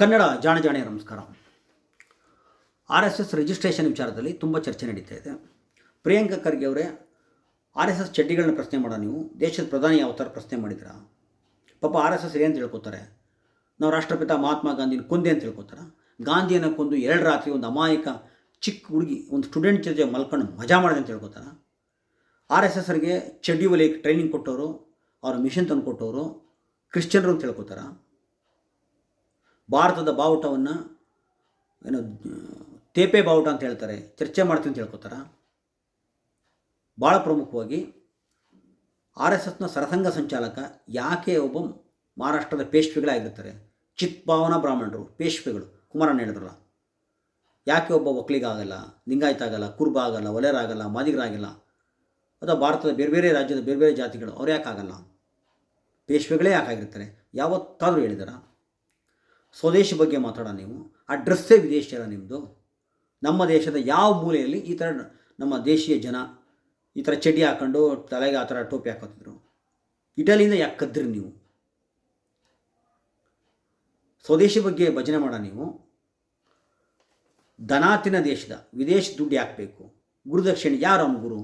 ಕನ್ನಡ ಜಾಣೆ ನಮಸ್ಕಾರ. R S S registration ವಿಚಾರದಲ್ಲಿ ತುಂಬ ಚರ್ಚೆ ನಡೀತಾ ಇದೆ. ಪ್ರಿಯಾಂಕಾ ಖರ್ಗೆ ಅವರೇ ಆರ್ ಎಸ್ ಎಸ್ ಚಡ್ಡಿಗಳನ್ನ ಪ್ರಶ್ನೆ ಮಾಡೋ ನೀವು ದೇಶದ ಪ್ರಧಾನಿ ಯಾವ ಥರ ಪ್ರಶ್ನೆ ಮಾಡಿದ್ರ? ಪಾಪ ಆರ್ ಎಸ್ ಎಸ್ ಏನು ತಿಳ್ಕೊತಾರೆ? ನಾವು ರಾಷ್ಟ್ರಪಿತ ಮಹಾತ್ಮ ಗಾಂಧಿನ ಕೊಂದೆ ಅಂತ ತಿಳ್ಕೊತಾರೆ. ಗಾಂಧಿಯನ್ನು ಕೊಂದು 2 ರಾತ್ರಿ ಒಂದು ಅಮಾಯಕ ಚಿಕ್ಕ ಹುಡುಗಿ ಒಂದು ಸ್ಟೂಡೆಂಟ್ ಜೊತೆ ಮಲ್ಕೊಂಡು ಮಜಾ ಮಾಡಿದೆ ಅಂತ ತಿಳ್ಕೊತಾರೆ. ಆರ್ ಎಸ್ ಎಸ್ರಿಗೆ ಚಡ್ಡಿ ಹೊಲಿಯಕ್ಕೆ ಟ್ರೈನಿಂಗ್ ಕೊಟ್ಟವರು, ಅವ್ರ ಮಿಷನ್ ತಂದು ಕೊಟ್ಟವರು ಕ್ರಿಶ್ಚಿಯನ್ರು ಅಂತ ತಿಳ್ಕೊತಾರೆ. ಭಾರತದ ಬಾವುಟವನ್ನು ಏನೋ ತೇಪೆ ಬಾವುಟ ಅಂತ ಹೇಳ್ತಾರೆ, ಚರ್ಚೆ ಮಾಡ್ತೀನಿ ಅಂತ ಹೇಳ್ಕೊತಾರೆ. ಭಾಳ ಪ್ರಮುಖವಾಗಿ ಆರ್ ಎಸ್ ಎಸ್ನ ಸರಸಂಘ ಸಂಚಾಲಕ ಯಾಕೆ ಒಬ್ಬ ಮಹಾರಾಷ್ಟ್ರದ ಪೇಶ್ವೆಗಳಾಗಿರ್ತಾರೆ, ಚಿತ್ಪಾವನ ಬ್ರಾಹ್ಮಣರು ಪೇಶ್ವೆಗಳು, ಕುಮಾರಣ್ಣ ಹೇಳಿದ್ರಲ್ಲ, ಯಾಕೆ ಒಬ್ಬ ಒಕ್ಕಲಿಗಾಗಲ್ಲ, ಲಿಂಗಾಯತ ಆಗಲ್ಲ, ಕುರುಬ ಆಗಲ್ಲ, ಒಲೆಯರಾಗಲ್ಲ, ಮಾದಿಗರಾಗಲ್ಲ, ಅಥವಾ ಭಾರತದ ಬೇರೆ ಬೇರೆ ರಾಜ್ಯದ ಬೇರೆ ಬೇರೆ ಜಾತಿಗಳು ಅವ್ರು ಯಾಕೆ ಆಗಲ್ಲ? ಪೇಶ್ವೆಗಳೇ ಯಾಕಾಗಿರ್ತಾರೆ? ಯಾವತ್ತಾದರೂ ಹೇಳಿದಾರ? ಸ್ವದೇಶಿ ಬಗ್ಗೆ ಮಾತಾಡೋ ನೀವು, ಆ ಡ್ರೆಸ್ಸೇ ವಿದೇಶಿ ಅಲ್ಲ ನಿಮ್ಮದು. ನಮ್ಮ ದೇಶದ ಯಾವ ಮೂಲೆಯಲ್ಲಿ ಈ ಥರ ನಮ್ಮ ದೇಶೀಯ ಜನ ಈ ಥರ ಚಡ್ಡಿ ಹಾಕ್ಕೊಂಡು ತಲೆಗೆ ಆ ಥರ ಟೋಪಿ ಹಾಕೋತಿದ್ರು? ಇಟಲಿಯಿಂದ ಯಾಕೆ ಕದ್ರಿ ನೀವು? ಸ್ವದೇಶಿ ಬಗ್ಗೆ ಭಜನೆ ಮಾಡೋ ನೀವು ಧನಾತಿನ ದೇಶದ ವಿದೇಶ ದುಡ್ಡು ಯಾಕೆ ಬೇಕು? ಗುರುದಕ್ಷಿಣೆ ಯಾರು ಅವನು ಗುರು?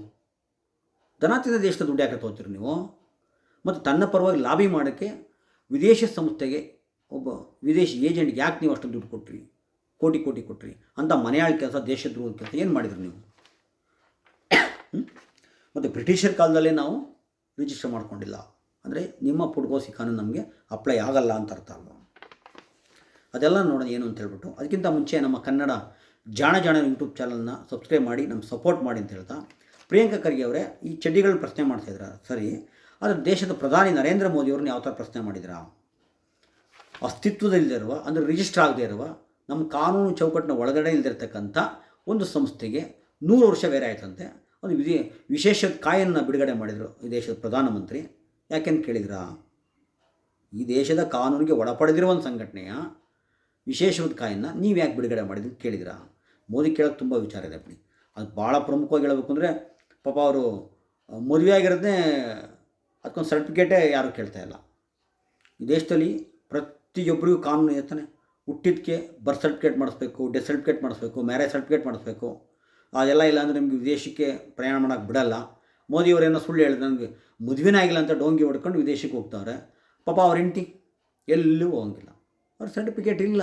ಧನಾತಿನ ದೇಶದ ದುಡ್ಡು ಯಾಕೆ ತಗೋತೀರಿ ನೀವು? ಮತ್ತು ತನ್ನ ಪರವಾಗಿ ಲಾಬಿ ಮಾಡೋಕ್ಕೆ ವಿದೇಶ ಸಂಸ್ಥೆಗೆ ಒಬ್ಬ ವಿದೇಶಿ ಏಜೆಂಟ್ಗೆ ಯಾಕೆ ನೀವು ಅಷ್ಟು ದುಡ್ಡು ಕೊಟ್ರಿ, ಕೋಟಿ ಕೊಟ್ರಿ ಅಂತ ಮನೆಯಾಳ ಕೆಲಸ, ದೇಶದ್ರೋಹದ ಕೆಲಸ ಏನು ಮಾಡಿದ್ರಿ ನೀವು? ಮತ್ತು ಬ್ರಿಟಿಷರ ಕಾಲದಲ್ಲೇ ನಾವು ರಿಜಿಸ್ಟರ್ ಮಾಡ್ಕೊಂಡಿಲ್ಲ ಅಂದರೆ ನಿಮ್ಮ ಪುಡ್ಗೋಸಿ ಕಾನೂನು ನಮಗೆ ಅಪ್ಲೈ ಆಗಲ್ಲ ಅಂತ ಅರ್ಥ ಅಲ್ವ? ಅದೆಲ್ಲ ನೋಡೋಣ ಏನು ಅಂತ ಹೇಳ್ಬಿಟ್ಟು, ಅದಕ್ಕಿಂತ ಮುಂಚೆ ನಮ್ಮ ಕನ್ನಡ ಜಾಣ ಯೂಟ್ಯೂಬ್ ಚಾನಲ್ನ ಸಬ್ಸ್ಕ್ರೈಬ್ ಮಾಡಿ ನಮ್ಗೆ ಸಪೋರ್ಟ್ ಮಾಡಿ ಅಂತ ಹೇಳ್ತಾ, ಪ್ರಿಯಾಂಕಾ ಖರ್ಗೆ ಅವರೇ ಈ ಚಡ್ಡಿಗಳನ್ನ ಪ್ರಶ್ನೆ ಮಾಡ್ತಾಯಿದ್ರ ಸರಿ, ಆದರೆ ದೇಶದ ಪ್ರಧಾನಿ ನರೇಂದ್ರ ಮೋದಿಯವ್ರನ್ನ ಯಾವ ಥರ ಪ್ರಶ್ನೆ ಮಾಡಿದ್ರಾ? ಅಸ್ತಿತ್ವದಲ್ಲಿರುವ ಅಂದರೆ ರಿಜಿಸ್ಟರ್ ಆಗದೇ ಇರುವ ನಮ್ಮ ಕಾನೂನು ಚೌಕಟ್ಟಿನ ಒಳಗಡೆ ಇಲ್ಲದಿರ್ತಕ್ಕಂಥ ಒಂದು ಸಂಸ್ಥೆಗೆ 100 ವರ್ಷ ಬೇರೆ ಆಯ್ತಂತೆ. ಒಂದು ವಿಶೇಷ ಕಾಯನ್ನು ಬಿಡುಗಡೆ ಮಾಡಿದರು ಈ ದೇಶದ ಪ್ರಧಾನಮಂತ್ರಿ. ಯಾಕೆಂತ ಕೇಳಿದ್ರಾ? ಈ ದೇಶದ ಕಾನೂನಿಗೆ ಒಳಪಡೆದಿರುವ ಒಂದು ಸಂಘಟನೆಯ ವಿಶೇಷವಾದ ಕಾಯನ್ನು ನೀವು ಯಾಕೆ ಬಿಡುಗಡೆ ಮಾಡಿದ್ರಿ ಅಂತ ಕೇಳಿದಿರಾ? ಮೋದಿ ಕೇಳೋಕ್ಕೆ ತುಂಬ ವಿಚಾರ ಇದೆ ಬಿಡಿ. ಅದು ಭಾಳ ಪ್ರಮುಖವಾಗಿ ಹೇಳಬೇಕು ಅಂದರೆ, ಪಾಪ ಅವರು ಮದುವೆ ಆಗಿರೋದನ್ನೇ ಅದಕ್ಕೊಂದು ಸರ್ಟಿಫಿಕೇಟೇ ಯಾರೂ ಕೇಳ್ತಾ ಇಲ್ಲ. ಈ ದೇಶದಲ್ಲಿ ಪ್ರತಿಯೊಬ್ಬರಿಗೂ ಕಾನೂನು ಇರ್ತಾನೆ. ಹುಟ್ಟಿದ್ದಕ್ಕೆ ಬರ್ತ್ ಸರ್ಟಿಫಿಕೇಟ್ ಮಾಡಿಸ್ಬೇಕು, ಡೆತ್ ಸರ್ಟಿಫಿಕೇಟ್ ಮಾಡಿಸ್ಬೇಕು, ಮ್ಯಾರೇಜ್ ಸರ್ಟಿಫಿಕೇಟ್ ಮಾಡಿಸ್ಬೇಕು. ಅದೆಲ್ಲ ಇಲ್ಲ ಅಂದರೆ ನಿಮಗೆ ವಿದೇಶಕ್ಕೆ ಪ್ರಯಾಣ ಮಾಡೋಕ್ಕೆ ಬಿಡಲ್ಲ. ಮೋದಿಯವರೇನೋ ಸುಳ್ಳು ಹೇಳಿದ್ರೆ ನನಗೆ ಮದುವೆನೇ ಆಗಿಲ್ಲ ಅಂತ ಡೋಂಗಿ ಹೊಡ್ಕೊಂಡು ವಿದೇಶಕ್ಕೆ ಹೋಗ್ತಾವ್ರೆ. ಪಾಪ ಅವ್ರ ಹೆಂಡತಿ ಎಲ್ಲೂ ಹೋಗಂಗಿಲ್ಲ, ಅವ್ರ ಸರ್ಟಿಫಿಕೇಟ್ ಇಲ್ಲ.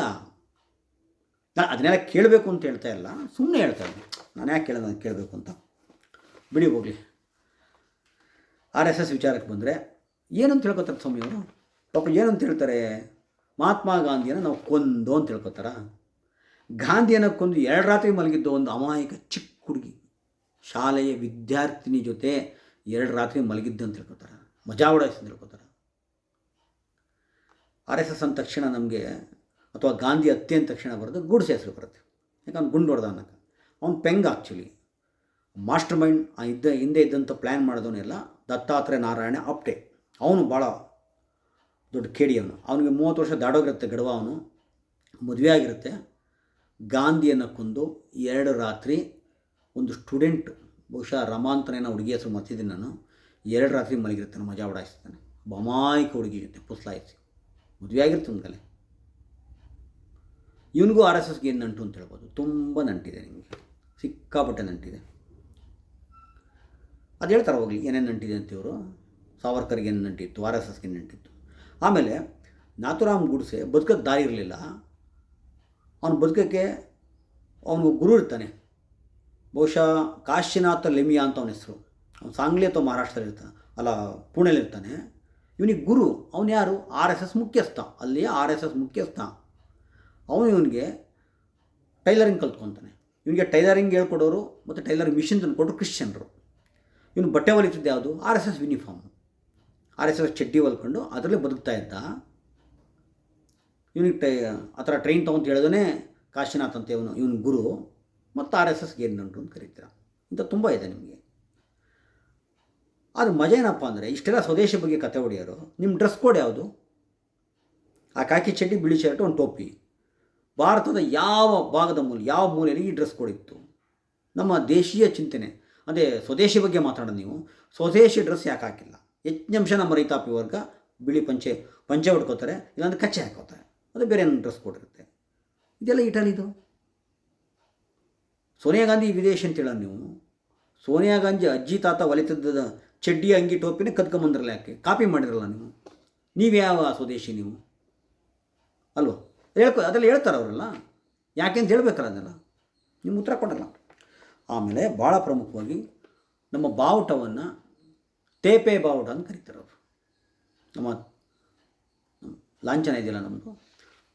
ನಾನು ಅದನ್ನೆಲ್ಲ ಕೇಳಬೇಕು ಅಂತ ಹೇಳ್ತಾ ಇಲ್ಲ, ಸುಮ್ಮನೆ ಹೇಳ್ತಾ ಇದ್ದೀನಿ. ನಾನು ಯಾಕೆ ಕೇಳಬೇಕು ಅಂತ ಬಿಡಿ, ಹೋಗಲಿ. ಆರ್ ಎಸ್ ಎಸ್ ವಿಚಾರಕ್ಕೆ ಬಂದರೆ ಏನಂತ ಹೇಳ್ಕೊತಾರೆ ಸ್ವಾಮಿಯವರು? ಪಾಪ ಏನಂತ ಹೇಳ್ತಾರೆ? ಮಹಾತ್ಮ ಗಾಂಧಿಯನ್ನು ನಾವು ಕೊಂದು ಅಂತ ಹೇಳ್ಕೊತಾರ? ಗಾಂಧಿಯನ್ನು ಕೊಂದು 2 ರಾತ್ರಿ ಮಲಗಿದ್ದು ಒಂದು ಅಮಾಯಕ ಚಿಕ್ಕ ಹುಡುಗಿ, ಶಾಲೆಯ ವಿದ್ಯಾರ್ಥಿನಿ ಜೊತೆ 2 ರಾತ್ರಿ ಮಲಗಿದ್ದು ಅಂತ ಹೇಳ್ಕೊತಾರೆ, ಮಜಾ ಉಡಾಯಿಸಿ ಅಂತ ಹೇಳ್ಕೊತಾರೆ. ಆರ್ ಎಸ್ ಎಸ್ ಅಂದ ತಕ್ಷಣ ನಮಗೆ, ಅಥವಾ ಗಾಂಧಿ ಹತ್ಯೆ ಅಂದ ತಕ್ಷಣ ಬರೋದು ಗೂಡ್ಸ್ ಹೆಸರು ಬರುತ್ತೆ. ಯಾಕಂದ್ರೆ ಗುಂಡು ಹೊಡೆದ ಅನ್ನಕ್ಕೆ ಅವ್ನು ಪೆಂಗ್. ಆ್ಯಕ್ಚುಲಿ ಮಾಸ್ಟರ್ ಮೈಂಡ್ ಹಿಂದೆ ಇದ್ದಂಥ ಪ್ಲ್ಯಾನ್ ಮಾಡಿದವನೆಲ್ಲ ದತ್ತಾತ್ರೇಯ ನಾರಾಯಣ ಆಪ್ಟೆ. ಅವನು ಭಾಳ ದೊಡ್ಡ ಕೇಡಿ. ಅವನಿಗೆ 30 ವರ್ಷ ದಾಡೋಗಿರುತ್ತೆ ಗಡುವ. ಅವನು ಮದುವೆ ಆಗಿರುತ್ತೆ. ಗಾಂಧಿಯನ್ನು ಕೊಂದು 2 ರಾತ್ರಿ ಒಂದು ಸ್ಟೂಡೆಂಟ್, ಬಹುಶಃ ರಮಾಂತನೇನ ಹುಡುಗಿ ಹೆಸರು ಮರ್ತಿದ್ದೀನಿ ನಾನು, 2 ರಾತ್ರಿ ಮಲಗಿರ್ತಾನೆ, ಮಜಾ ಉಡಾಯಿಸ್ತಾನೆ. ಅಮಾಯಕ ಹುಡುಗಿ ಜೊತೆ ಪುಸ್ಲಾಯಿಸಿ ಮದುವೆ ಆಗಿರ್ತಾನೆ ಕಲೆ. ಇವನಿಗೂ ಆರ್ ಎಸ್ ಎಸ್ಗೆ ಏನು ನಂಟು ಅಂತ ಹೇಳ್ಬೋದು? ತುಂಬ ನಂಟಿದೆ, ನಿಮಗೆ ಸಿಕ್ಕಾಪಟ್ಟೆ ನಂಟಿದೆ. ಅದು ಹೇಳ್ತಾರೆ ಹೋಗಲಿ ಏನೇನು ನಂಟಿದೆ ಅಂತ. ಇವರು ಸಾವರ್ಕರ್ಗೆ ಏನು ನಂಟಿತ್ತು, ಆರ್ ಎಸ್ ಎಸ್ಗೆ ನಂಟಿತ್ತು. ಆಮೇಲೆ ನಾಥುರಾಮ್ ಗೂಡ್ಸೆ ಬದುಕೋಕ್ಕೆ ದಾರಿ ಇರಲಿಲ್ಲ. ಅವನು ಬದುಕೋಕ್ಕೆ ಅವನಿಗೆ ಗುರು ಇರ್ತಾನೆ, ಬಹುಶಃ ಕಾಶಿನಾಥ ಲೆಮಿಯಾ ಅಂತ ಅವನ ಹೆಸರು. ಅವನು ಸಾಂಗ್ಲಿ ಅಥವಾ ಮಹಾರಾಷ್ಟ್ರದಲ್ಲಿ ಇರ್ತಾನೆ, ಅಲ್ಲ ಪುಣೆಯಲ್ಲಿರ್ತಾನೆ. ಇವನಿಗೆ ಗುರು ಅವನು ಯಾರು? ಆರ್ ಎಸ್ ಎಸ್ ಮುಖ್ಯಸ್ಥ. ಅಲ್ಲಿಯೇ ಆರ್ ಎಸ್ ಎಸ್ ಮುಖ್ಯಸ್ಥ ಅವನು. ಇವನಿಗೆ ಟೈಲರಿಂಗ್ ಕಲ್ತ್ಕೊತಾನೆ. ಇವನಿಗೆ ಟೈಲರಿಂಗ್ ಹೇಳ್ಕೊಡೋರು ಮತ್ತು ಟೈಲರಿಂಗ್ ಮಿಷಿನ್ ತಂದು ಕೊಟ್ಟರು ಕ್ರಿಶ್ಚಿಯನ್ರು. ಇವನು ಬಟ್ಟೆ ಹೊಲಿತಿದ್ದು ಯಾವುದು? R S S uniform, R S S ಚಡ್ಡಿ ಹೊಲ್ಕೊಂಡು ಅದರಲ್ಲೇ ಬದುಕ್ತಾ ಇದ್ದ. ಇವನಿಗೆ ಆ ಥರ ಟ್ರೈನ್ ತೊಗೊಂತ ಹೇಳಿದನೇ ಕಾಶಿನಾಥ್ ಅಂತ ಇವನು ಗುರು. ಮತ್ತು ಆರ್ ಎಸ್ ಎಸ್ಗೆ ಏನು ನಂಟು ಅಂತ ಕರೀತೀರ. ಇಂಥ ತುಂಬ ಇದೆ ನಿಮಗೆ. ಅದು ಮಜಾ ಏನಪ್ಪ ಅಂದರೆ, ಇಷ್ಟೆಲ್ಲ ಸ್ವದೇಶಿ ಬಗ್ಗೆ ಕತೆ ಹೊಡೆಯೋರು, ನಿಮ್ಮ ಡ್ರೆಸ್ ಕೋಡ್ ಯಾವುದು? ಆ ಕಾಕಿ ಚಡ್ಡಿ, ಬಿಳಿ ಶರ್ಟ್, ಒಂದು ಟೋಪಿ. ಭಾರತದ ಯಾವ ಭಾಗದ ಯಾವ ಮೂಲೆಯಲ್ಲಿ ಈ ಡ್ರೆಸ್ ಕೋಡ್ ಇತ್ತು? ನಮ್ಮ ದೇಶೀಯ ಚಿಂತನೆ ಅದೇ ಸ್ವದೇಶಿ ಬಗ್ಗೆ ಮಾತಾಡೋದು. ನೀವು ಸ್ವದೇಶಿ ಡ್ರೆಸ್ ಯಾಕೆ ಹಾಕಿಲ್ಲ? ಹೆಚ್ಚಿನ ಅಂಶ ನಮ್ಮ ರೈತಾಪಿ ವರ್ಗ ಬಿಳಿ ಪಂಚೆ ಉಟ್ಕೋತಾರೆ, ಇಲ್ಲಾಂದ್ರೆ ಕಚ್ಚೆ ಹಾಕೋತಾರೆ. ಅದು ಬೇರೆ ಡ್ರೆಸ್ ಕೋಡ್ ಇರುತ್ತೆ. ಇದೆಲ್ಲ ಇಟಲಿದು. ಸೋನಿಯಾ ಗಾಂಧಿ ವಿದೇಶಿ ಅಂತೇಳ ನೀವು. ಸೋನಿಯಾ ಗಾಂಧಿ ಅಜ್ಜಿ ತಾತ ಹೊಲಿತಿದ್ದ ಚಡ್ಡಿ ಅಂಗಿ ಟೋಪಿನೇ ಕದ್ಕೊಂಬಂದ್ರಲ್ಲ, ಯಾಕೆ ಕಾಪಿ ಮಾಡಿದ್ರಲ್ಲ ನೀವು? ನೀವು ಯಾವ ಸ್ವದೇಶಿ ನೀವು ಅಲ್ವ? ಅದೆಲ್ಲ ಹೇಳ್ತಾರೆ ಅವರೆಲ್ಲ, ಯಾಕೆ ಅಂತ ಹೇಳ್ಬೇಕಲ್ಲ ಅದೆಲ್ಲ. ನಿಮ್ಮ ಉತ್ತರ ಕೊಡಲ್ಲ. ಆಮೇಲೆ ಭಾಳ ಪ್ರಮುಖವಾಗಿ ನಮ್ಮ ಬಾವುಟವನ್ನು ತೇಪೆ ಬಾವುಟ ಅಂತ ಕರೀತಾರೆ ಅವರು. ನಮ್ಮ ಲಾಂಛನ ಇದೆಯಲ್ಲ ನಮ್ಮದು,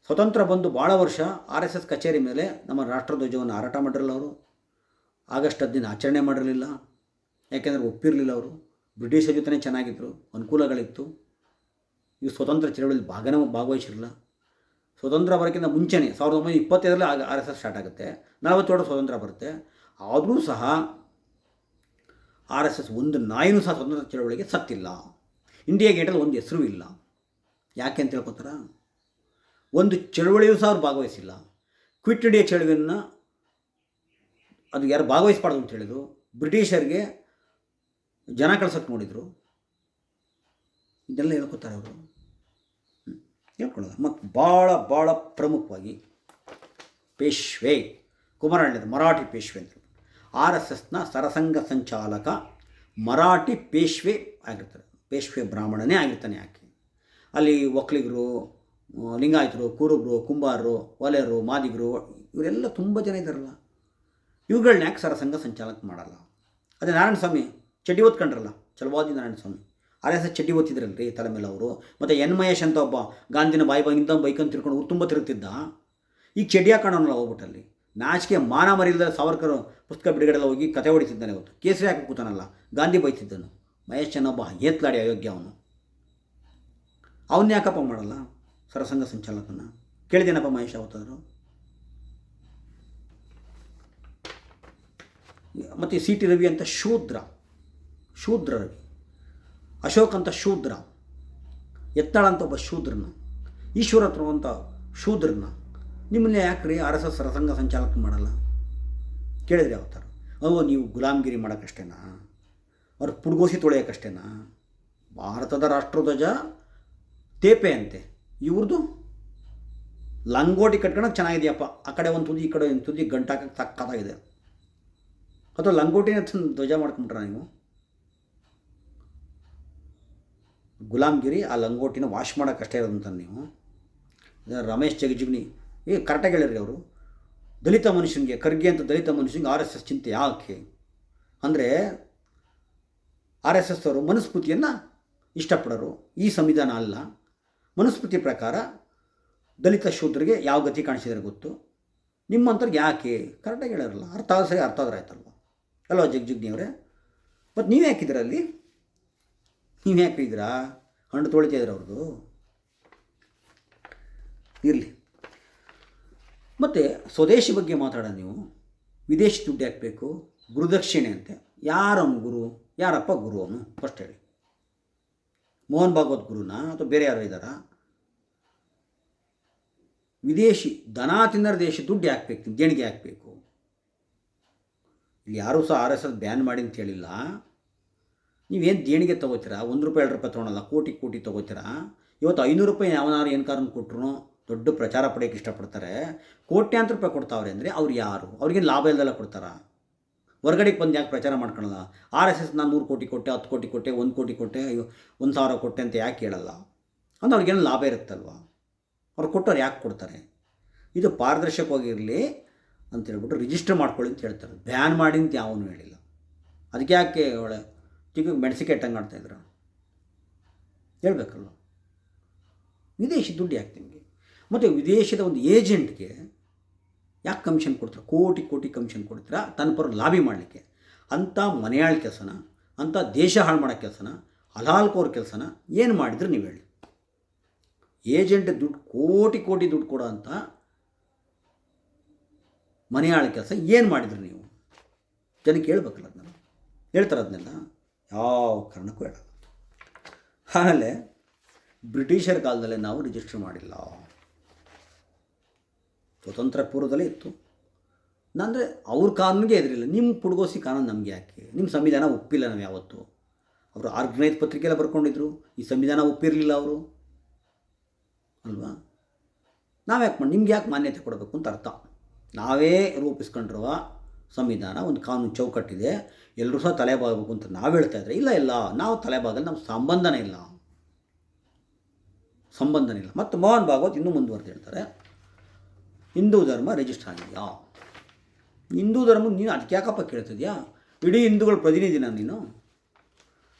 ಸ್ವತಂತ್ರ ಬಂದು ಭಾಳ ವರ್ಷ RSS ಕಚೇರಿ ಮೇಲೆ ನಮ್ಮ ರಾಷ್ಟ್ರಧ್ವಜವನ್ನು ಹಾರಾಟ ಮಾಡಿರಲ್ಲ ಅವರು. ಆಗಸ್ಟ್ 10 ಆಚರಣೆ ಮಾಡಿರಲಿಲ್ಲ, ಯಾಕೆಂದರೆ ಒಪ್ಪಿರಲಿಲ್ಲ ಅವರು. ಬ್ರಿಟಿಷರ ಜೊತೆ ಚೆನ್ನಾಗಿದ್ದರು, ಅನುಕೂಲಗಳಿತ್ತು. ಇವು ಸ್ವತಂತ್ರ ಚಳವಳಿಯಲ್ಲಿ ಭಾಗವಹಿಸಿರಲಿಲ್ಲ. ಸ್ವತಂತ್ರ ಬರೋಕ್ಕಿಂತ ಮುಂಚೆನೇ 1925 RSS ಸ್ಟಾರ್ಟ್ ಆಗುತ್ತೆ, 47 ಸ್ವತಂತ್ರ ಬರುತ್ತೆ. ಆದರೂ ಸಹ RSS ಒಂದು ನಾಯಿನೂ ಸಹ ಸ್ವತಂತ್ರ ಚಳವಳಿಗೆ ಸತ್ತಿಲ್ಲ. ಇಂಡಿಯಾ ಗೇಟಲ್ಲಿ ಒಂದು ಹೆಸರು ಇಲ್ಲ. ಯಾಕೆ ಅಂತ ಹೇಳ್ಕೊತಾರ? ಒಂದು ಚಳವಳಿಯೂ ಸಹ ಅವ್ರು ಭಾಗವಹಿಸಿಲ್ಲ. ಕ್ವಿಟ್ ಇಂಡಿಯಾ ಚಳವಳಿಯನ್ನು ಅದು ಯಾರು ಭಾಗವಹಿಸಬಾರ್ದು ಅಂತ ಹೇಳಿದರು. ಬ್ರಿಟಿಷರಿಗೆ ಜನ ಕಳ್ಸೋಕ್ಕೆ ನೋಡಿದರು. ಇದೆಲ್ಲ ಹೇಳ್ಕೊತಾರೆ ಅವರು, ಹೇಳ್ಕೊಳ್ಳೋದು. ಮತ್ತು ಭಾಳ ಪ್ರಮುಖವಾಗಿ ಪೇಶ್ವೆ ಕುಮಾರಣ್ಣ ಮರಾಠಿ ಪೇಶ್ವೆ ಅಂತ RSSನ ಸರಸಂಘ ಸಂಚಾಲಕ ಮರಾಠಿ ಪೇಶ್ವೆ ಆಗಿರ್ತಾರೆ. ಪೇಶ್ವೆ ಬ್ರಾಹ್ಮಣನೇ ಆಗಿರ್ತಾನೆ. ಯಾಕೆ ಅಲ್ಲಿ ಒಕ್ಕಲಿಗರು, ಲಿಂಗಾಯತರು, ಕುರುಬರು, ಕುಂಬಾರರು, ಒಲೆಯರು, ಮಾದಿಗರು ಇವರೆಲ್ಲ ತುಂಬ ಜನ ಇದ್ದಾರಲ್ಲ, ಇವುಗಳನ್ನ ಯಾಕೆ ಸರಸಂಘ ಸಂಚಾಲಕ ಮಾಡಲ್ಲ? ಅದೇ ನಾರಾಯಣ ಸ್ವಾಮಿ ಚಡ್ಡಿ ಓದ್ಕೊಂಡ್ರಲ್ಲ, ಛಲವಾದಿ ನಾರಾಯಣ ಸ್ವಾಮಿ RSS ಚಡ್ಡಿ ಓದ್ತಿದ್ರಲ್ರಿ ತಲೆ ಮೇಲೆ ಅವರು. ಮತ್ತು ಎನ್ ಮಹೇಶ್ ಅಂತ ಒಬ್ಬ ಗಾಂಧಿನ ಬಾಯಿಂದ ಬೈಕಂತ ತಿರ್ಕೊಂಡು ಊರು ತುಂಬ ತಿರುಗ್ತಿದ್ದ. ಈಗ ಚಡ್ಡಿ ಹಾಕೋಣಲ್ಲ ಹೋಗ್ಬಿಟ್ಟಲ್ಲಿ. ನಾಚಿಕೆ ಮಾನ ಮರಿಲ್ಲದ ಸಾವರ್ಕರ್ ಪುಸ್ತಕ ಬಿಡುಗಡೆಲ್ಲ ಹೋಗಿ ಕತೆ ಹೊಡಿತಿದ್ದಾನೆ. ಅವತ್ತು ಕೇಸರಿ ಹಾಕಿ ಕೂತಾನಲ್ಲ, ಗಾಂಧಿ ಬೈತಿದ್ದನು. ಮಹೇಶ್ ಒಬ್ಬ ಏತ್ಲಾಡಿ ಅಯೋಗ್ಯ ಅವನು. ಅವನ್ನ ಯಾಕಪ್ಪ ಮಾಡಲ್ಲ ಸರಸಂಘ ಸಂಚಾಲಕನ? ಕೇಳಿದೇನಪ್ಪ ಮಹೇಶ್ ಅವತ್ತಾದರು? ಮತ್ತು CT ರವಿ ಅಂತ ಶೂದ್ರ ರವಿ, ಅಶೋಕ್ ಅಂತ ಶೂದ್ರ, ಎತ್ತಾಳ ಅಂತ ಒಬ್ಬ ಶೂದ್ರನ, ಈಶ್ವರತ್ವ ಅಂತ ಶೂದ್ರನ ನಿಮ್ಮನ್ನ ಯಾಕ್ರಿ RSS ಸರಸಂಘ ಸಂಚಾಲಕ ಮಾಡಲ್ಲ? ಕೇಳಿದ್ರಿ ಅವತ್ತಾರ? ನೀವು ಗುಲಾಮ್ಗಿರಿ ಮಾಡೋಕ್ಕಷ್ಟೇನಾ? ಅವ್ರ ಪುಡ್ಗೋಸಿ ತೊಳೆಯೋಕ್ಕಷ್ಟೇನಾ? ಭಾರತದ ರಾಷ್ಟ್ರಧ್ವಜ ತೇಪೆ ಅಂತೆ, ಇವ್ರದ್ದು ಲಂಗೋಟಿ ಕಟ್ಕೊಳಕ್ಕೆ ಚೆನ್ನಾಗಿದೆಯಪ್ಪ. ಆ ಕಡೆ ಒಂದು ತುದಿ ಈ ಕಡೆ ಒಂದು ತುದಿ ಗಂಟಾಕಕ್ಕೆ ಸಕ್ಕತ್ತಾಗಿದೆ. ಅಥವಾ ಲಂಗೋಟಿನ ಧ್ವಜ ಮಾಡ್ಕೊಂಬಿಟ್ರ ನೀವು? ಗುಲಾಮ್ಗಿರಿ ಆ ಲಂಗೋಟಿನ ವಾಶ್ ಮಾಡೋಕ್ಕಷ್ಟೇ ಇರೋದಂತ ನೀವು. ರಮೇಶ್ ಜಗಜಿಗ್ನಿ ಕರೆಕ್ಟಾಗಿ ಹೇಳಿರಿ ಅವರು. ದಲಿತ ಮನುಷ್ಯನಿಗೆ, ಖರ್ಗೆ ಅಂತ ದಲಿತ ಮನುಷ್ಯನಿಗೆ RSS ಚಿಂತೆ ಯಾಕೆ ಅಂದರೆ, RSS ಅವರು ಮನುಸ್ಮೃತಿಯನ್ನು ಇಷ್ಟಪಡೋರು. ಈ ಸಂವಿಧಾನ ಅಲ್ಲ, ಮನುಸ್ಮೃತಿ ಪ್ರಕಾರ ದಲಿತ ಶೂದ್ರಿಗೆ ಯಾವ ಗತಿ ಕಾಣಿಸಿದ್ರೆ ಗೊತ್ತು. ನಿಮ್ಮಂಥವ್ರಿಗೆ ಯಾಕೆ ಕರೆಕ್ಟಾಗಿ ಹೇಳಿರಲ್ಲ. ಅರ್ಥ ಆದ್ರೆ ಸರಿ, ಅರ್ಥ ಆದ್ರೆ ಆಯ್ತಲ್ವ ಅಲ್ವಾ ಜಗ್ಜಿಗ್ನಿಯವರೇ? ಮತ್ತು ನೀವೇ ಹಾಕಿದ್ದೀರ ಅಲ್ಲಿ, ನೀವೇ ಹಾಕಿದ್ದೀರಾ? ಹಣ್ಣು ತೊಳಿತಾಯಿದ್ರೆ ಅವ್ರದ್ದು ಇರಲಿ. ಮತ್ತು ಸ್ವದೇಶಿ ಬಗ್ಗೆ ಮಾತಾಡೋಣ ನೀವು. ವಿದೇಶಿ ದುಡ್ಡು ಹಾಕಬೇಕು, ಗುರುದಕ್ಷಿಣೆ ಅಂತೆ. ಯಾರವನು ಗುರು? ಯಾರಪ್ಪ ಗುರು ಅವನು? ಫಸ್ಟ್ ಹೇಳಿ. ಮೋಹನ್ ಭಾಗವತ್ ಗುರುನಾ ಅಥವಾ ಬೇರೆ ಯಾರು ಇದ್ದಾರಾ? ವಿದೇಶಿ ದನ ತಿನ್ನರ ದೇಶ ದುಡ್ಡು ಹಾಕ್ಬೇಕು, ದೇಣಿಗೆ ಹಾಕಬೇಕು. ಇಲ್ಲಿ ಯಾರೂ ಸಹ RSS ಬ್ಯಾನ್ ಮಾಡಿ ಅಂತ ಹೇಳಿಲ್ಲ. ನೀವೇನು ದೇಣಿಗೆ ತೊಗೋತೀರಾ? ₹1 ₹2 ತೊಗೊಳಲ್ಲ, ಕೋಟಿ ತೊಗೋತೀರಾ. ಇವತ್ತು ₹500 ಯಾವನಾರು ಏನು ಕಾರಣ ಕೊಟ್ಟರು ದೊಡ್ಡ ಪ್ರಚಾರ ಪಡೆಯೋಕ್ಕೆ ಇಷ್ಟಪಡ್ತಾರೆ. ಕೋಟ್ಯಾಂತರ ರೂಪಾಯಿ ಕೊಡ್ತಾವ್ರೆ ಅಂದರೆ ಅವ್ರು ಯಾರು? ಅವ್ರಿಗೇನು ಲಾಭ ಇಲ್ದೆಲ್ಲ ಕೊಡ್ತಾರಾ? ಹೊರಗಡೆಗೆ ಬಂದು ಯಾಕೆ ಪ್ರಚಾರ ಮಾಡ್ಕೊಳಲ್ಲ? RSS ನಾನು 100 ಕೋಟಿ ಕೊಟ್ಟೆ, 10 ಕೋಟಿ ಕೊಟ್ಟೆ, 1 ಕೋಟಿ ಕೊಟ್ಟೆ, 1,000 ಕೊಟ್ಟೆ ಅಂತ ಯಾಕೆ ಹೇಳಲ್ಲ? ಅಂದರೆ ಅವ್ರಿಗೇನು ಲಾಭ ಇರುತ್ತಲ್ವ? ಅವ್ರು ಕೊಟ್ಟವ್ರು ಯಾಕೆ ಕೊಡ್ತಾರೆ? ಇದು ಪಾರದರ್ಶಕವಾಗಿರಲಿ ಅಂತ ಹೇಳ್ಬಿಟ್ಟು ರಿಜಿಸ್ಟರ್ ಮಾಡ್ಕೊಳ್ಳಿ ಅಂತ ಹೇಳ್ತಾರೆ. ಬ್ಯಾನ್ ಮಾಡಿ ಅಂತ ಯಾವನು ಹೇಳಿಲ್ಲ. ಅದಕ್ಕೆ ಯಾಕೆ ಒಳ್ಳೆ ಚಿಕ್ಕ ಮೆಣಸಿಗೆ ಇಟ್ಟಂಗೆ ಆಡ್ತಾಯಿದ್ರು? ಹೇಳ್ಬೇಕಲ್ವ? ವಿದೇಶಿ ದುಡ್ಡು ಯಾಕೆ ನಿಮಗೆ? ಮತ್ತು ವಿದೇಶದ ಒಂದು ಏಜೆಂಟ್ಗೆ ಯಾಕೆ ಕಮಿಷನ್ ಕೊಡ್ತಾರೆ? ಕೋಟಿ ಕಮಿಷನ್ ಕೊಡ್ತೀರಾ ತನ್ನ ಪರ ಲಾಬಿ ಮಾಡಲಿಕ್ಕೆ. ಅಂಥ ಮನೆಯಾಳ ಕೆಲಸನ, ಅಂಥ ದೇಶ ಹಾಳು ಮಾಡೋ ಕೆಲಸನ, ಹಲಾಲ್ಕೋರ್ ಕೆಲಸನ ಏನು ಮಾಡಿದ್ರು ನೀವು ಹೇಳಿ? ಏಜೆಂಟ್ ದುಡ್ಡು ಕೋಟಿ ದುಡ್ಡು ಕೊಡೋ ಅಂಥ ಮನೆಯಾಳ ಕೆಲಸ ಏನು ಮಾಡಿದ್ರು ನೀವು? ಜನಕ್ಕೆ ಹೇಳ್ಬೇಕಲ್ಲ ಅದನ್ನೆಲ್ಲ. ಹೇಳ್ತಾರೆ ಅದನ್ನೆಲ್ಲ? ಯಾವ ಕಾರಣಕ್ಕೂ ಹೇಳಲ್ಲ. ಆಮೇಲೆ ಬ್ರಿಟಿಷರ ಕಾಲದಲ್ಲೇ ನಾವು ರಿಜಿಸ್ಟರ್ ಮಾಡಿಲ್ಲ. ಸ್ವತಂತ್ರ ಪೂರ್ವದಲ್ಲೇ ಇತ್ತು. ಅಂದರೆ ಅವ್ರ ಕಾನೂನಿಗೆ ಎದುರಿಲ್ಲ. ನಿಮ್ಮ ಪುಡ್ಗೋಸಿ ಕಾನೂನು ನಮಗೆ ಯಾಕೆ? ನಿಮ್ಮ ಸಂವಿಧಾನ ಒಪ್ಪಿಲ್ಲ ನಾವು ಯಾವತ್ತು. ಅವರು ಆರ್ಗನೈಸ್ ಪತ್ರಿಕೆಲ್ಲ ಬರ್ಕೊಂಡಿದ್ರು, ಈ ಸಂವಿಧಾನ ಒಪ್ಪಿರಲಿಲ್ಲ ಅವರು ಅಲ್ವಾ? ನಾವ್ಯಾಕೆ ಮಾಡಿ ನಿಮ್ಗೆ ಯಾಕೆ ಮಾನ್ಯತೆ ಕೊಡಬೇಕು ಅಂತ ಅರ್ಥ. ನಾವೇ ರೂಪಿಸ್ಕೊಂಡಿರುವ ಸಂವಿಧಾನ, ಒಂದು ಕಾನೂನು ಚೌಕಟ್ಟಿದೆ, ಎಲ್ಲರೂ ಸಹ ತಲೆಬಾಗಬೇಕು ಅಂತ ನಾವು ಹೇಳ್ತಾ ಇದ್ರೆ, ಇಲ್ಲ ನಾವು ತಲೆಬಾಗಲು ನಮ್ಮ ಸಂಬಂಧನೇ ಇಲ್ಲ. ಮತ್ತು ಮೋಹನ್ ಭಾಗವತ್ ಇನ್ನೂ ಮುಂದುವರೆದು ಹೇಳ್ತಾರೆ, ಹಿಂದೂ ಧರ್ಮ ರಿಜಿಸ್ಟರ್ ಆಗಿದೆಯಾ? ಹಿಂದೂ ಧರ್ಮ ನೀನು ಅದಕ್ಕೆ ಯಾಕಪ್ಪ ಕೇಳ್ತಿದ್ಯಾ? ಇಡೀ ಹಿಂದೂಗಳ ಪ್ರತಿನಿಧಿನ ನೀನು?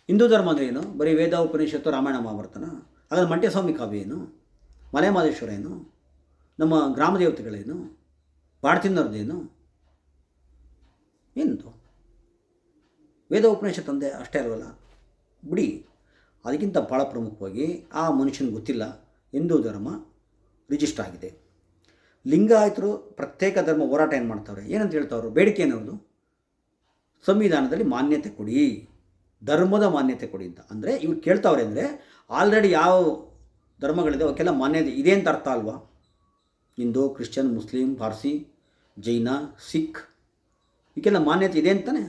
ಹಿಂದೂ ಧರ್ಮ ಅಂದರೆ ಏನು? ಬರೀ ವೇದ ಉಪನಿಷತ್ತು ರಾಮಾಯಣ ಮಹಾಭಾರತನ? ಹಾಗಾದ್ರೆ ಮಂಟ್ಯಸ್ವಾಮಿ ಕಾವ್ಯ ಏನು? ಮಲೆ ಮಹದೇಶ್ವರ ಏನು? ನಮ್ಮ ಗ್ರಾಮ ದೇವತೆಗಳೇನು? ಬಾಡ್ತಿನ್ನೋರ್ದೇನು? ಏನು ವೇದ ಉಪನಿಷತ್ತು ಅಂದೆ ಅಷ್ಟೇ ಅಲ್ವಲ್ಲ? ಬಿಡಿ. ಅದಕ್ಕಿಂತ ಭಾಳ ಪ್ರಮುಖವಾಗಿ ಆ ಮನುಷ್ಯನಿಗೆ ಗೊತ್ತಿಲ್ಲ ಹಿಂದೂ ಧರ್ಮ ರಿಜಿಸ್ಟರ್ ಆಗಿದೆ. ಲಿಂಗಾಯತರು ಪ್ರತ್ಯೇಕ ಧರ್ಮ ಹೋರಾಟ ಏನು ಮಾಡ್ತಾವ್ರೆ? ಏನಂತ ಹೇಳ್ತಾವ್ರು? ಬೇಡಿಕೆ ಏನವ್ರದ್ದು? ಸಂವಿಧಾನದಲ್ಲಿ ಮಾನ್ಯತೆ ಕೊಡಿ, ಧರ್ಮದ ಮಾನ್ಯತೆ ಕೊಡಿ ಅಂತ. ಅಂದರೆ ಇವ್ರು ಕೇಳ್ತಾವ್ರೆ ಅಂದರೆ ಆಲ್ರೆಡಿ ಯಾವ ಧರ್ಮಗಳಿದೆ ಅವಕ್ಕೆಲ್ಲ ಮಾನ್ಯತೆ ಇದೆ ಅಂತ ಅರ್ಥ ಅಲ್ವಾ? ಹಿಂದೂ, ಕ್ರಿಶ್ಚಿಯನ್, ಮುಸ್ಲಿಂ, ಪಾರ್ಸಿ, ಜೈನ, ಸಿಖ್ ಇದಕ್ಕೆಲ್ಲ ಮಾನ್ಯತೆ ಇದೆ ಅಂತಲೇ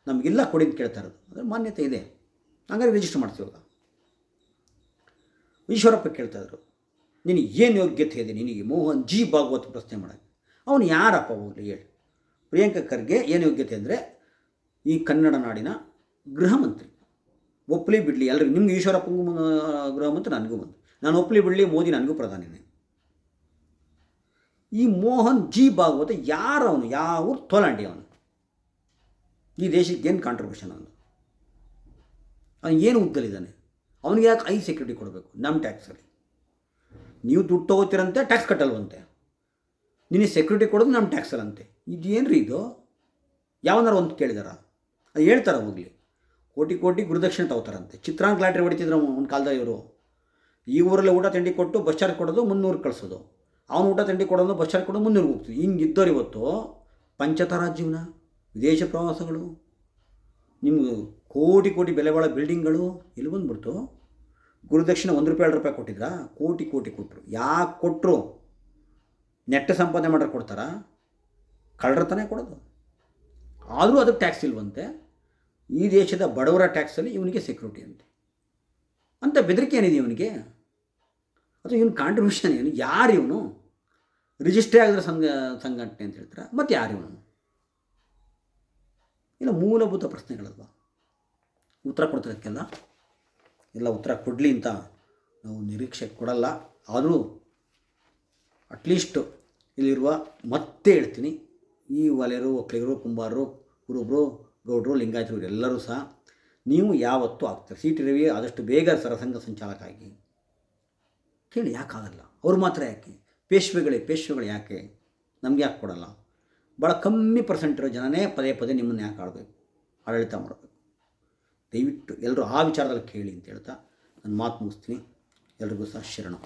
ನಮಗೆಲ್ಲ ಕೊಡಿ ಅಂತ ಕೇಳ್ತಾ ಇರೋದು. ಅಂದರೆ ಮಾನ್ಯತೆ ಇದೆ, ಹಾಗಾಗಿ ರಿಜಿಸ್ಟರ್ ಮಾಡ್ತೀವಾಗ. ಈಶ್ವರಪ್ಪ ಕೇಳ್ತಾಯಿದ್ರು, ನಿನಗೆ ಏನು ಯೋಗ್ಯತೆ ಇದೆ ನಿನಗೆ ಮೋಹನ್ ಜಿ ಭಾಗವತ್ ಪ್ರಶ್ನೆ ಮಾಡೋಕ್ಕೆ? ಅವನು ಯಾರಪ್ಪ ಹೋಗಲಿ ಹೇಳಿ? ಪ್ರಿಯಾಂಕಾ ಖರ್ಗೆ ಏನು ಯೋಗ್ಯತೆ ಅಂದರೆ ಈ ಕನ್ನಡ ನಾಡಿನ ಗೃಹ ಮಂತ್ರಿ. ಒಪ್ಪಲಿ ಬಿಡಲಿ ಎಲ್ಲರಿಗೂ, ನಿಮ್ಗೆ ಈಶ್ವರಪ್ಪಂಗೂ ಗೃಹ ಮಂತ್ರಿ, ನನಗೂ ಬಂದು ನಾನು ಒಪ್ಪಲಿ ಬಿಡಲಿ, ಮೋದಿ ನನಗೂ ಪ್ರಧಾನಿನೇ. ಈ ಮೋಹನ್ ಜಿ ಭಾಗವತ ಯಾರು? ಅವನು ಯಾವ ತೋಲಾಂಡಿ? ಅವನು ಈ ದೇಶಕ್ಕೆ ಏನು ಕಾಂಟ್ರಿಬ್ಯೂಷನ್? ಅವನು ಏನು ಉದ್ದಲಿದ್ದಾನೆ? ಅವನಿಗೆ ಯಾಕೆ ಐ ಸೆಕ್ಯೂರಿಟಿ ಕೊಡಬೇಕು? ನಮ್ಮ ಟ್ಯಾಕ್ಸಲ್ಲಿ ನೀವು ದುಡ್ಡು ತೊಗೋತೀರಂತೆ, ಟ್ಯಾಕ್ಸ್ ಕಟ್ಟಲ್ವಂತೆ. ನಿನಗೆ ಸೆಕ್ಯೂರಿಟಿ ಕೊಡೋದು ನಮ್ಮ ಟ್ಯಾಕ್ಸಲ್ಲಂತೆ. ಇದೇನು ರೀ ಇದು? ಯಾವನಾರು ಒಂದು ಕೇಳಿದಾರ? ಅದು ಹೇಳ್ತಾರೆ ಹೋಗಲಿ. ಕೋಟಿ ಗುರುದಕ್ಷಿಣೆ ತಗೋತಾರಂತೆ. ಚಿತ್ರಾಂಗ ಲಾಟ್ರಿ ಹೊಡಿತಿದ್ರು ಒಂದು ಕಾಲದಲ್ಲಿ ಇವರು. ಈ ಊರಲ್ಲಿ ಊಟ ತಿಂಡಿ ಕೊಟ್ಟು ಬಸ್ ಚಾರ್ಜ್ ಕೊಡೋದು 300 ಕಳಿಸೋದು. ಅವನು ಊಟ ತಿಂಡಿ ಕೊಡೋದು ಬಸ್ ಚಾರ್ಜ್ ಕೊಡೋದು 300 ಹೋಗ್ತೀವಿ. ಹಿಂಗಿದ್ದವ್ರು ಇವತ್ತು ಪಂಚತಾರ ಜೀವನ, ವಿದೇಶ ಪ್ರವಾಸಗಳು, ನಿಮ್ಗೆ ಕೋಟಿ ಬೆಲೆ ಬಾಳೋ ಬಿಲ್ಡಿಂಗ್ಗಳು ಎಲ್ಲಿ ಬಂದುಬಿಡ್ತು? ಗುರುದಕ್ಷಿಣೆ ₹1 ₹2 ಕೊಟ್ಟಿದ್ರಾ? ಕೋಟಿ ಕೊಟ್ಟರು. ಯಾಕೆ ಕೊಟ್ಟರು? ನೆಟ್ಟ ಸಂಪಾದನೆ ಮಾಡೋರು ಕೊಡ್ತಾರಾ? ಕಳ್ಳರ ತಾನೇ ಕೊಡೋದು. ಆದರೂ ಅದಕ್ಕೆ ಟ್ಯಾಕ್ಸ್ ಇಲ್ವಂತೆ. ಈ ದೇಶದ ಬಡವರ ಟ್ಯಾಕ್ಸಲ್ಲಿ ಇವನಿಗೆ ಸೆಕ್ಯೂರಿಟಿ ಅಂತ ಬೆದರಿಕೆ ಏನಿದೆ ಇವನಿಗೆ? ಅಥವಾ ಇವನು ಕಾಂಟ್ರಿಬ್ಯೂಷನ್ ಏನು? ಯಾರು ಇವನು? ರಿಜಿಸ್ಟ್ರೇ ಆಗಿದ್ರೆ ಸಂಘಟನೆ ಅಂತ ಹೇಳ್ತಾರೆ. ಮತ್ತು ಯಾರು ಇವನು? ಇಲ್ಲ, ಮೂಲಭೂತ ಪ್ರಶ್ನೆಗಳಲ್ವ? ಉತ್ತರ ಕೊಡ್ತಿರೋದಕ್ಕೆಲ್ಲ ಎಲ್ಲ ಉತ್ತರ ಕೊಡಲಿ ಅಂತ ನಾವು ನಿರೀಕ್ಷೆ ಕೊಡಲ್ಲ. ಆದರೂ ಅಟ್ಲೀಸ್ಟು ಇಲ್ಲಿರುವ ಮತ್ತೆ ಹೇಳ್ತೀನಿ, ಈ ವಲಯರು, ಒಕ್ಕಲಿಗರು, ಕುಂಬಾರರು, ಕುರುಬರು, ಗೌಡರು, ಲಿಂಗಾಯತರು ಇವರೆಲ್ಲರೂ ಸಹ ನೀವು ಯಾವತ್ತೂ ಆಗ್ತಾರೆ. ಸಿ ಟಿ ರವಿ ಆದಷ್ಟು ಬೇಗ ಸರಸಂಘ ಸಂಚಾಲಕ ಆಗಿ ಕೇಳಿ. ಯಾಕಾಗಲ್ಲ? ಅವ್ರು ಮಾತ್ರ ಯಾಕೆ? ಪೇಶ್ವೆಗಳು ಯಾಕೆ? ನಮ್ಗೆ ಯಾಕೆ ಕೊಡಲ್ಲ? ಭಾಳ ಕಮ್ಮಿ ಪರ್ಸೆಂಟ್ ಇರೋ ಜನನೇ ಪದೇ ನಿಮ್ಮನ್ನು ಯಾಕೆ ಆಡಬೇಕು, ಆಡಳಿತ ಮಾಡಬೇಕು? ದಯವಿಟ್ಟು ಎಲ್ಲರೂ ಆ ವಿಚಾರದಲ್ಲಿ ಕೇಳಿ ಅಂತ ಹೇಳ್ತಾ ನನ್ನ ಮಾತು ಮುಗಿಸ್ತೀನಿ. ಎಲ್ರಿಗೂ ಸಹ ಶರಣು.